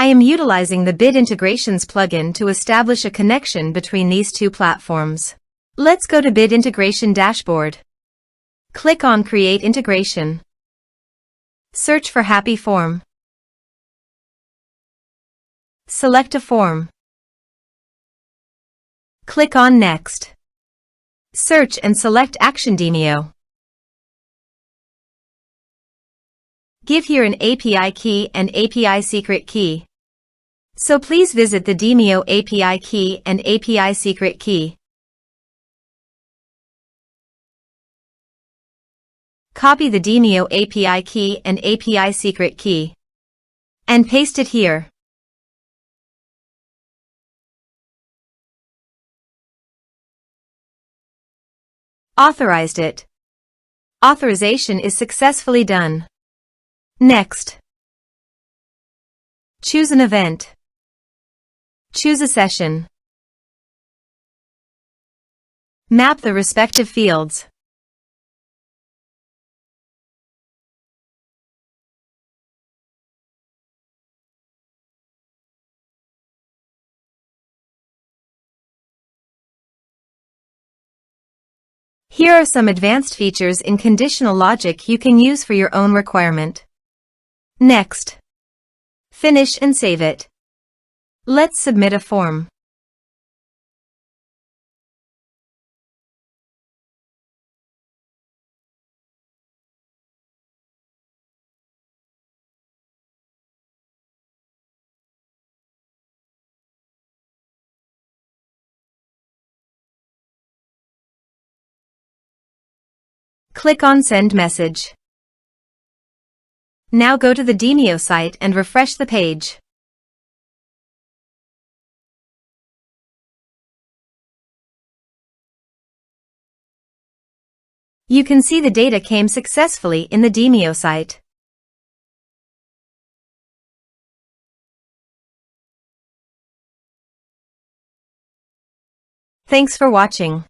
I am utilizing the Bit Integrations plugin to establish a connection between these two platforms. Let's go to Bit Integration Dashboard. Click on Create Integration. Search for Happyform. Select a form. Click on Next. Search and select Action Demio. Give here an API key and API secret key. So please visit the Demio API key and API secret key. Copy the Demio API key and API secret key and paste it here. Authorized it. Authorization is successfully done. Next. Choose an event. Choose a session. Map the respective fields. Here are some advanced features in conditional logic you can use for your own requirement. Next. Finish and save it. Let's submit a form. Click on Send Message. Now go to the Demio site and refresh the page. You can see the data came successfully in the Demio site. Thanks for watching.